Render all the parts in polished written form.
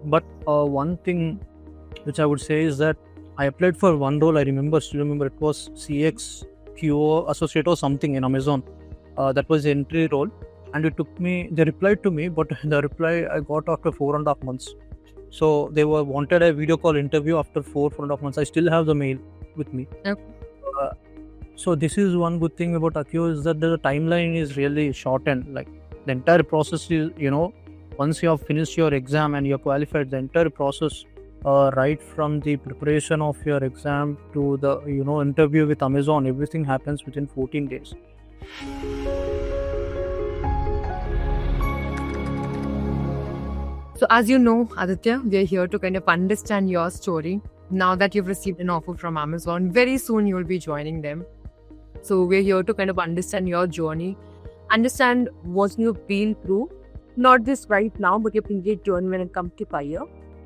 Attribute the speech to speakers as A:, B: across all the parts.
A: But one thing which I would say is that I applied for one role. Still remember, it was CX QO associate or something in Amazon. That was the entry role, and it took me. They replied to me, but the reply I got after 4.5 months. So they wanted a video call interview after 4.5 months. I still have the mail with me.
B: Okay.
A: So this is one good thing about Accio, is that the timeline is really shortened. Like the entire process is, once you have finished your exam and you're qualified, the entire process, right from the preparation of your exam to the interview with Amazon, everything happens within 14 days.
B: So as you know, Aditya, we are here to kind of understand your story. Now that you've received an offer from Amazon, very soon you'll be joining them. So we're here to kind of understand your journey, understand what you've been through, not just right now, but your previous journey when it comes to career.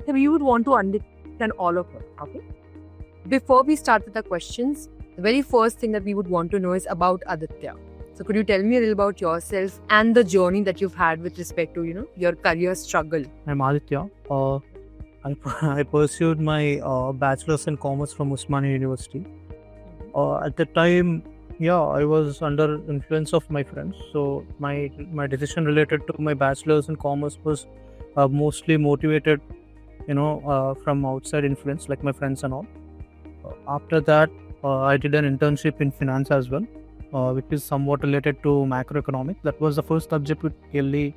B: So we would want to understand all of it, okay? Before we start with the questions, the very first thing that we would want to know is about Aditya. So could you tell me a little about yourself and the journey that you've had with respect to, your career struggle?
A: I'm Alita. I pursued my bachelor's in commerce from Usmania University. At the time, I was under influence of my friends. So my decision related to my bachelor's in commerce was mostly motivated, from outside influence, like my friends and all. After that, I did an internship in finance as well, which is somewhat related to macroeconomics. That was the first subject which really,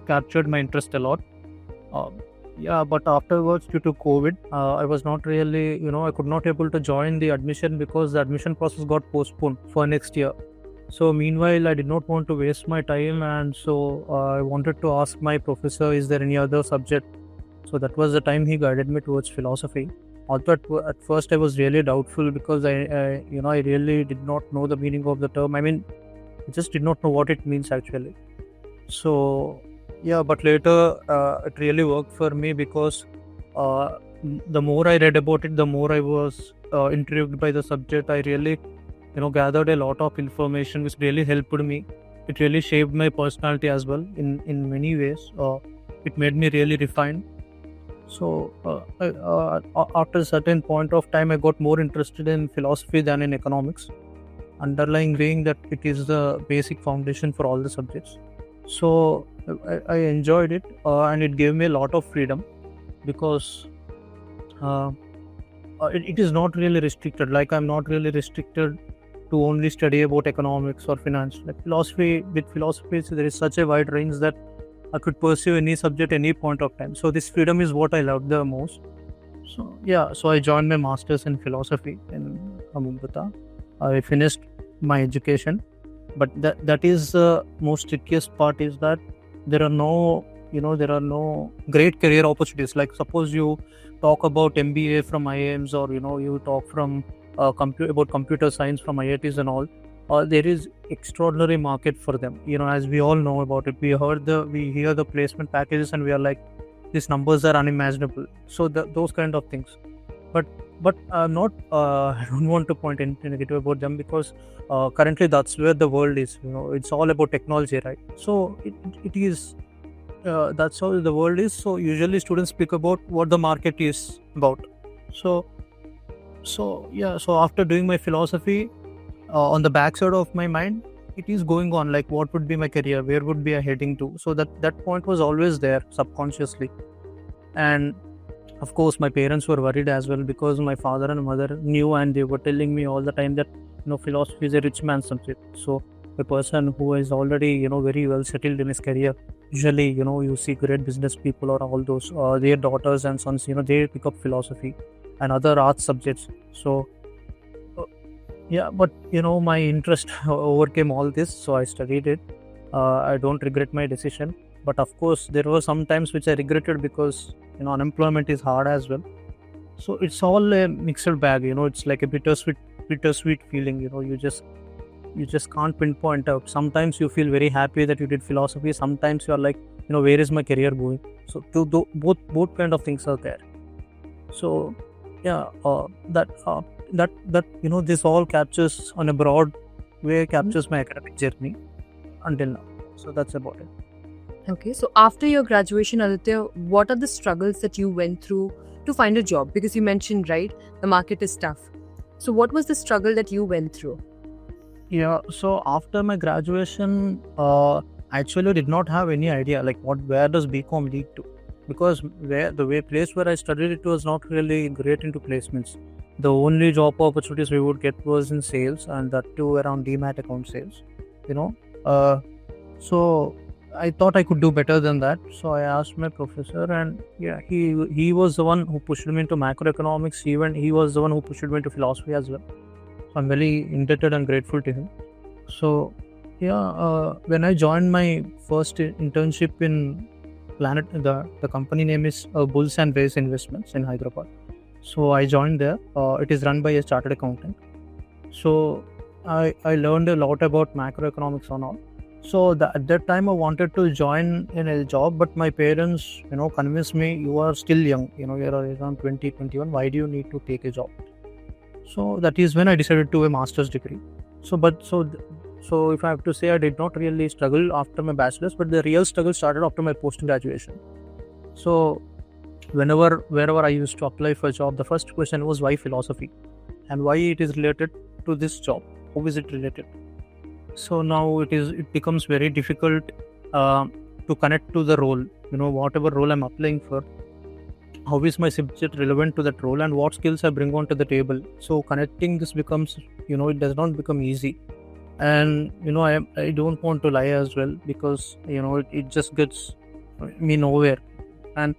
A: captured my interest a lot. But afterwards, due to COVID, I was not really, I could not able to join the admission because the admission process got postponed for next year. So meanwhile, I did not want to waste my time, and so I wanted to ask my professor, is there any other subject? So that was the time he guided me towards philosophy. Although at first I was really doubtful because I really did not know the meaning of the term. I just did not know what it means actually. So but later it really worked for me because the more I read about it, the more I was intrigued by the subject. I really gathered a lot of information which really helped me. It really shaped my personality as well in many ways. It made me really refined. So after a certain point of time, I got more interested in philosophy than in economics, underlying being that it is the basic foundation for all the subjects. So I enjoyed it, and it gave me a lot of freedom because it is not really restricted. Like I'm not really restricted to only study about economics or finance. Like with philosophy, there is such a wide range that I could pursue any subject any point of time. So this freedom is what I loved the most. So I joined my master's in philosophy in Mumbai. I finished my education, but that is the most trickiest part, is that there are no great career opportunities. Like suppose you talk about MBA from IIMs, or you talk from about computer science from IITs and all. There is extraordinary market for them. As we all know about it, we hear the placement packages and we are like, these numbers are unimaginable. So those kind of things. But not. I don't want to point anything negative about them because currently that's where the world is. It's all about technology, right? So it is. That's how the world is. So usually students speak about what the market is about. So after doing my philosophy, on the backside of my mind, it is going on like, what would be my career, where would be I heading to? So that point was always there subconsciously. And of course my parents were worried as well, because my father and mother knew, and they were telling me all the time that philosophy is a rich man's subject. So a person who is already very well settled in his career, usually you see great business people or all those, their daughters and sons, they pick up philosophy and other arts subjects. So but my interest overcame all this, so I studied it. I don't regret my decision, but of course there were some times which I regretted because unemployment is hard as well. So it's all a mixed bag. It's like a bittersweet feeling. You just can't pinpoint out. Sometimes you feel very happy that you did philosophy. Sometimes you are like, where is my career going? So both kind of things are there. So that this all captures on a broad way, captures my academic journey until now. So that's about it.
B: Okay, so after your graduation, Aditya, what are the struggles that you went through to find a job? Because you mentioned, right, the market is tough. So what was the struggle that you went through?
A: Yeah, so after my graduation, I actually did not have any idea like where does BCom lead to, because the place where I studied, it was not really great into placements. The only job opportunities we would get was in sales, and that too around demat account sales. You know, uh, so I thought I could do better than that. So I asked my professor, and yeah, he was the one who pushed me into macroeconomics. Even he was the one who pushed me into philosophy as well. So I'm very indebted and grateful to him. So yeah, when I joined my first internship in Planet, the company name is Bulls and Bears Investments in Hyderabad. So I joined there. It is run by a chartered accountant. So I learned a lot about macroeconomics and all. So at that time I wanted to join in a job, but my parents, convinced me, you are still young, you're around 20, 21. Why do you need to take a job? So that is when I decided to do a master's degree. So if I have to say, I did not really struggle after my bachelor's, but the real struggle started after my post graduation. So wherever I used to apply for a job, the first question was why philosophy, and why it is related to this job. How is it related? So now it becomes very difficult to connect to the role. Whatever role I'm applying for, how is my subject relevant to that role, and what skills I bring onto the table. So connecting this becomes, it does not become easy. And I don't want to lie as well, because it just gets me nowhere. And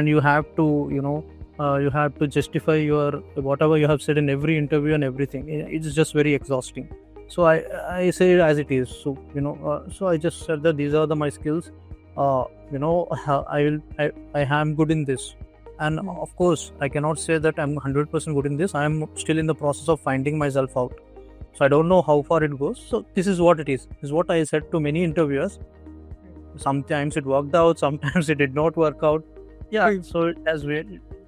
A: you have to you have to justify your whatever you have said in every interview and everything. It's just very exhausting. So I say it as it is. So so I just said that these are my skills. I am good in this. And of course, I cannot say that I'm 100% good in this. I'm still in the process of finding myself out. So I don't know how far it goes. So this is what it is. This is what I said to many interviewers. Sometimes it worked out, sometimes it did not work out. Yeah, so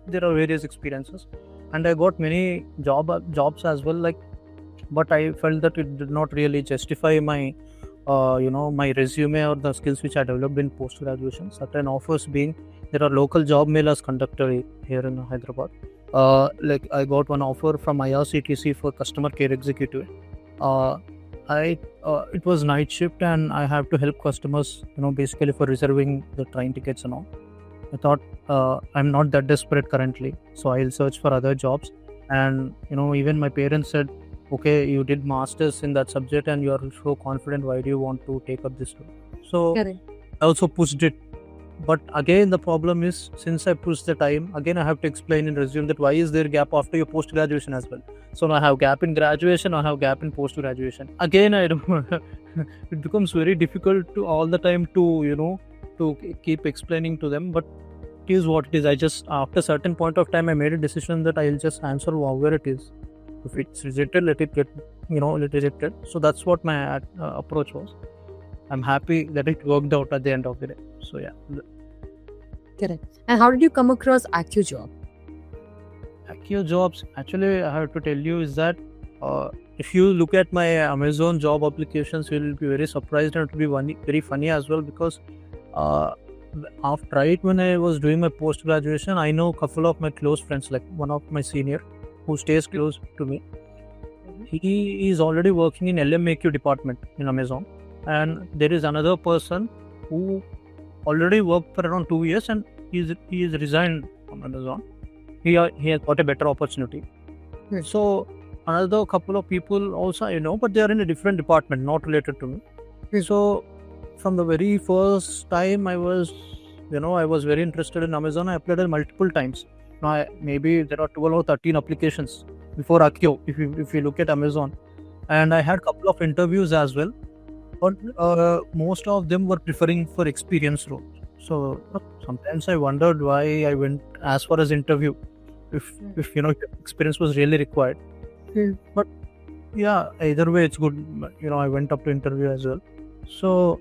A: there are various experiences, and I got many jobs as well. But I felt that it did not really justify my my resume or the skills which I developed in post graduation. Certain offers being, there are local job mailers conducted here in Hyderabad. Like I got one offer from IRCTC for customer care executive. It was night shift, and I have to help customers, basically for reserving the train tickets and all. I thought I'm not that desperate currently, so I'll search for other jobs. And even my parents said, okay, you did masters in that subject and you are so confident, why do you want to take up this role? So
B: Correct.
A: I also pushed it. But again, the problem is, since I pushed the time, again I have to explain in resume that why is there gap after your post graduation as well. So I have gap in graduation, I have gap in post graduation. Again, I don't. It becomes very difficult to all the time to to keep explaining to them. But it is what it is. I just, after a certain point of time, I made a decision that I'll just answer however it is. If it's rejected, let it get let it rejected. So that's what my approach was. I'm happy that it worked out at the end of the day. So yeah.
B: Correct. And how did you come across AccioJob?
A: AccioJobs, actually, I have to tell you is that if you look at my Amazon job applications, you will be very surprised, and it will be very funny as well, because when I was doing my post graduation, I know a couple of my close friends, like one of my senior who stays close to me. He is already working in LMAQ department in Amazon, and there is another person who already worked for around 2 years, and he is resigned from Amazon. He has got a better opportunity. So another couple of people also I know, but they are in a different department, not related to me. So from the very first time I was very interested in Amazon. I applied multiple times. Now maybe there are 12 or 13 applications before Accio, if you look at Amazon, and I had a couple of interviews as well, but most of them were preferring for experience roles. So sometimes I wondered why I went as far as interview, if experience was really required. But yeah, either way it's good. I went up to interview as well. So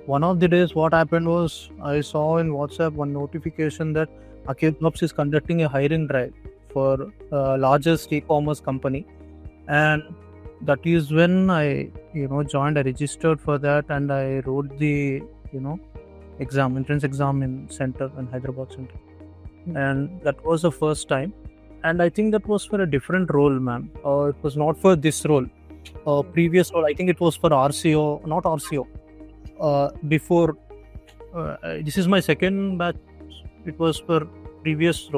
A: one of the days, what happened was, I saw in WhatsApp one notification that AccioJobs is conducting a hiring drive for largest e-commerce company, and that is when I joined. I registered for that and I wrote the entrance exam in center in Hyderabad center, and that was the first time. And I think that was for a different role, ma'am. It was not for this role. Previous role, I think it was for RCO, not RCO. Before, this is my second batch. It was for previous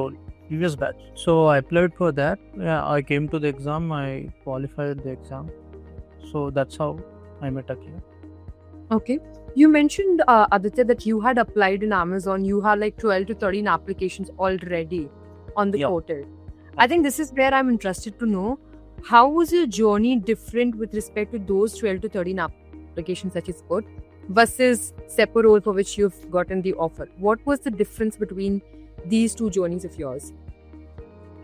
A: batch. So I applied for that. Yeah, I came to the exam. I qualified the exam. So that's how I met Akio.
B: Okay. You mentioned, Aditya, that you had applied in Amazon. You had like 12 to 13 applications already on the
A: Yeah.
B: portal. I think this is where I'm interested to know, how was your journey different with respect to those 12 to 13 applications that you put versus separate role for which you've gotten the offer? What was the difference between these two journeys of yours?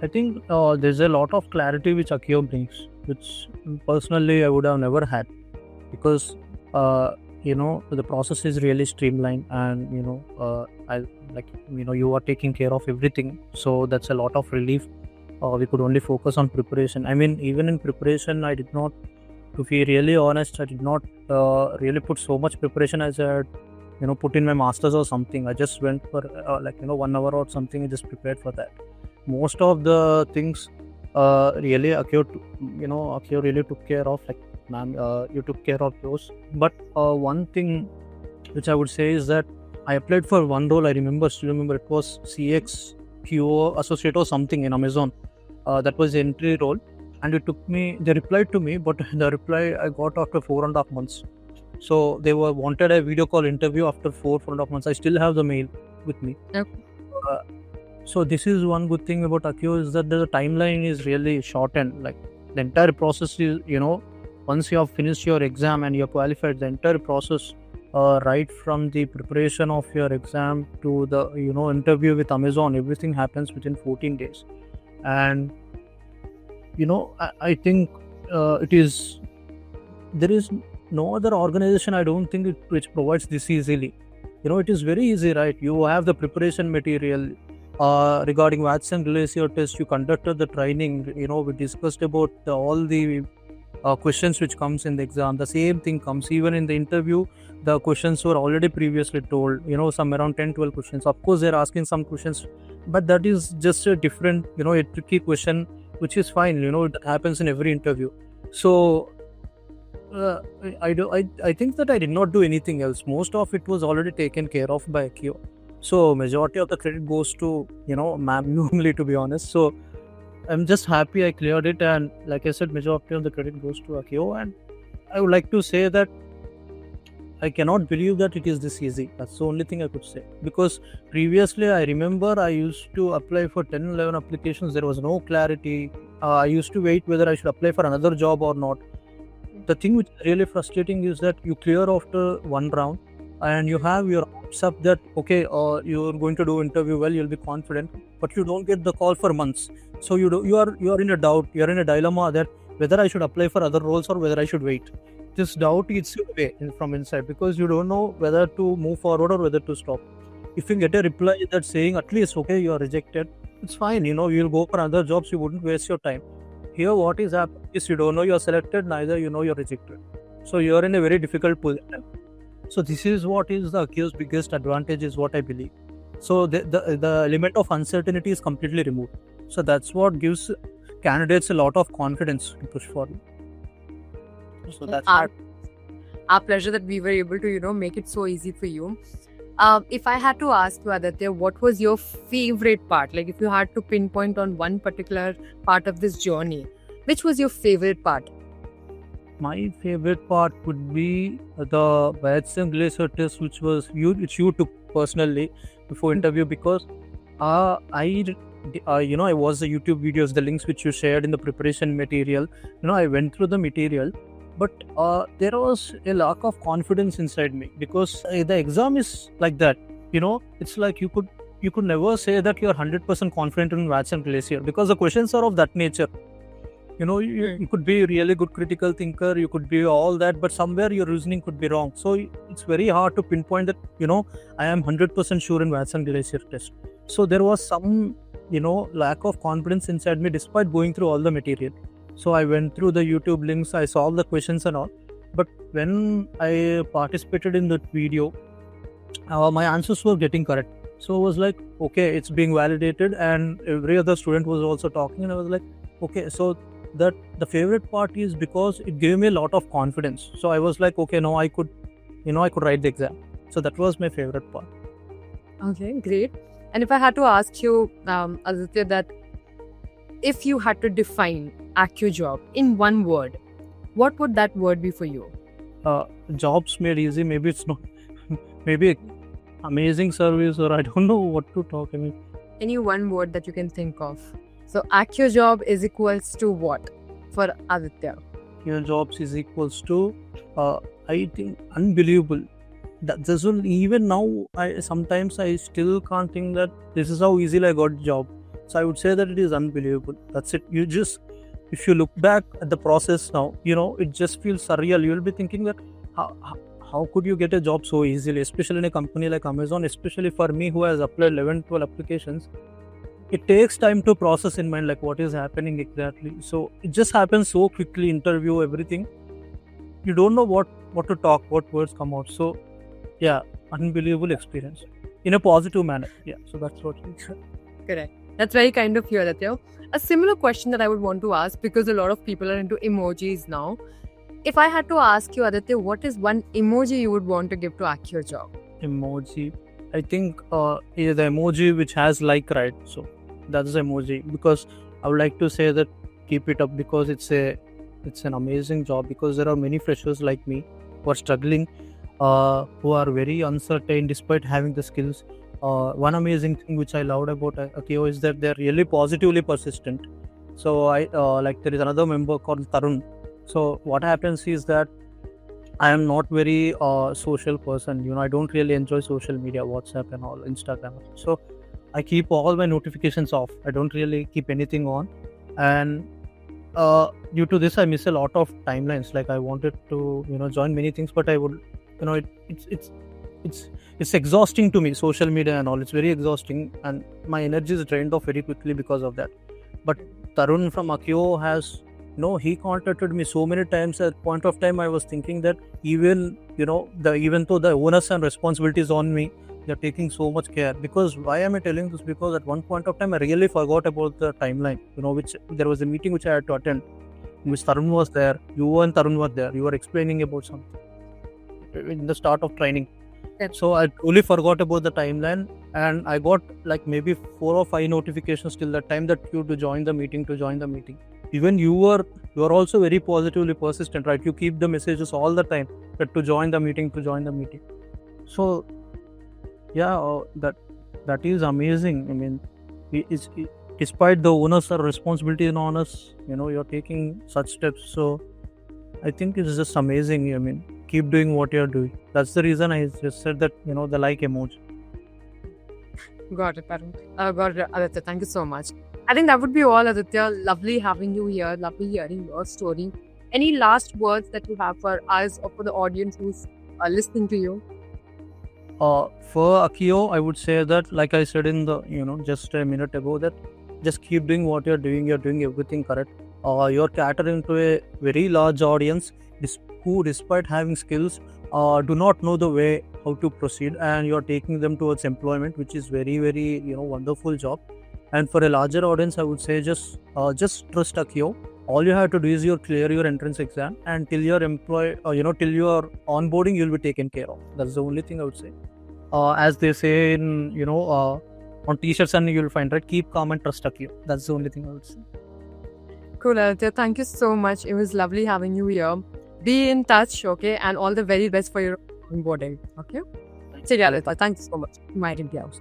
A: I think there's a lot of clarity which Akio brings, which personally I would have never had, because the process is really streamlined, and you are taking care of everything, so that's a lot of relief. We could only focus on preparation. I mean, even in preparation, I did not, to be really honest, I did not really put so much preparation as I had put in my masters or something. I just went for 1 hour or something. I just prepared for that. Most of the things really Akio really took care of. Like, ma'am, you took care of those. But one thing which I would say is that I applied for one role. I still remember it was CX QO associate or something in Amazon. That was the entry role, and they replied to me, but the reply I got after 4.5 months. So they wanted a video call interview after 4.5 months. I still have the mail with me.
B: Okay.
A: So this is one good thing about Akio, is that the timeline is really shortened. Like, the entire process is, once you have finished your exam and you're qualified, the entire process, right from the preparation of your exam to the interview with Amazon, everything happens within 14 days. And I think there is no other organization, I don't think, which provides this easily. It is very easy, right? You have the preparation material regarding Watson Glacier test. You conducted the training. We discussed about all the questions which comes in the exam. The same thing comes even in the interview. The questions were already previously told, some around 10-12 questions. Of course, they're asking some questions, but that is just a different, a tricky question, which is fine. It happens in every interview. So I think that I did not do anything else. Most of it was already taken care of by Akio. So majority of the credit goes to ma'am only, to be honest. So I'm just happy I cleared it, and like I said, majority of the credit goes to Akio. And I would like to say that I cannot believe that it is this easy. That's the only thing I could say, because previously I remember I used to apply for 10-11 applications. There was no clarity. I used to wait whether I should apply for another job or not. The thing which is really frustrating is that you clear after one round and you have your hopes up that okay, you're going to do interview well, you'll be confident, but you don't get the call for months. So you are in a doubt, you're in a dilemma that whether I should apply for other roles or whether I should wait. This doubt eats you away from inside, because you don't know whether to move forward or whether to stop. If you get a reply that's saying at least okay, you are rejected, it's fine. You'll go for other jobs. You wouldn't waste your time. Here, what is happening is you don't know you're selected, neither you're rejected. So you're in a very difficult position. So this is what is the Akio's biggest advantage, is what I believe. So the element of uncertainty is completely removed. So that's what gives candidates a lot of confidence to push forward. So that's
B: our pleasure that we were able to make it so easy for you. If I had to ask you, Aditya, what was your favorite part? Like, if you had to pinpoint on one particular part of this journey, which was your favorite part?
A: My favorite part would be the Watson Glacier test, which you took personally before interview, because I watched the YouTube videos, the links which you shared in the preparation material. I went through the material, but there was a lack of confidence inside me, because the exam is like that. It's like you could never say that you're 100% confident in Watson Glacier, because the questions are of that nature. You could be a really good critical thinker, you could be all that, but somewhere your reasoning could be wrong. So it's very hard to pinpoint that, I am 100% sure in Watson Glacier test. So there was some, lack of confidence inside me despite going through all the material. So I went through the YouTube links, I solved the questions and all. But when I participated in that video, my answers were getting correct. So I was like, okay, it's being validated, and every other student was also talking, and I was like, okay, so that the favorite part is because it gave me a lot of confidence. So I was like, okay, now I could write the exam. So that was my favorite part.
B: Okay, great. And if I had to ask you, Aditya, that if you had to define AccioJob in one word, what would that word be for you?
A: Jobs made easy. Maybe it's not. Maybe amazing service, or I don't know what to talk. I mean,
B: Any one word that you can think of. So AccioJob is equals to what for Aditya?
A: your jobs is equals to, I think, unbelievable. That this will, even now, I sometimes I still can't think that this is how easily I got the job. So I would say that it is unbelievable. That's it. You just, if you look back at the process now, it just feels surreal. You will be thinking that how could you get a job so easily, especially in a company like Amazon, especially for me who has applied 11, 12 applications. It takes time to process in mind, like what is happening exactly. So it just happens so quickly, interview, everything. You don't know what to talk, what words come out. So yeah, unbelievable experience in a positive manner. Yeah, so that's what it is.
B: Correct. That's very kind of you, Aditya. A similar question that I would want to ask, because a lot of people are into emojis now. If I had to ask you, Aditya, what is one emoji you would want to give to AccioJob?
A: Emoji, I think is the emoji which has like, right? So that's the emoji, because I would like to say that keep it up, because it's an amazing job, because there are many freshers like me who are struggling, who are very uncertain despite having the skills. One amazing thing which I loved about Accio is that they're really positively persistent. So I like, there is another member called Tarun. So what happens is that I am not very social person. I don't really enjoy social media, WhatsApp and all, Instagram. So I keep all my notifications off. I don't really keep anything on, and due to this, I miss a lot of timelines. Like, I wanted to join many things, but I would it's exhausting to me, social media and all. It's very exhausting, and my energy is drained off very quickly because of that. But Tarun from Accio has, he contacted me so many times. At point of time, I was thinking that even even though the onus and responsibilities on me, they're taking so much care. Because why am I telling this? Because at one point of time, I really forgot about the timeline. Which there was a meeting which I had to attend, in which Tarun was there. You and Tarun were there. You were explaining about something in the start of training.
B: Yep.
A: So I totally forgot about the timeline, and I got like maybe 4 or 5 notifications till the time that you to join the meeting. Even you are also very positively persistent, right? You keep the messages all the time that to join the meeting. So yeah, that is amazing. I mean, despite the onus or responsibility on us, you're taking such steps. So I think it's just amazing. I mean, keep doing what you're doing. That's the reason I just said that, the like emoji.
B: Got it, Parun. Got it, Aditya. Thank you so much. I think that would be all, Aditya. Lovely having you here. Lovely hearing your story. Any last words that you have for us or for the audience who's listening to you?
A: For Accio, I would say that, like I said in the, just a minute ago, that just keep doing what you're doing. You're doing everything correct. You're catering to a very large audience who, despite having skills, do not know the way how to proceed, and you're taking them towards employment, which is very, very wonderful job. And for a larger audience, I would say just trust Accio. All you have to do is clear your entrance exam, and till you're employed, till you're onboarding, you'll be taken care of. That's the only thing I would say. As they say in on t-shirts, and you'll find, right, keep calm and trust Accio. That's the only thing I would say.
B: Cool, Aditya. Thank you so much. It was lovely having you here. Be in touch, okay? And all the very best for your onboarding, okay? So, yeah, Aditya, thank you so much for inviting me out.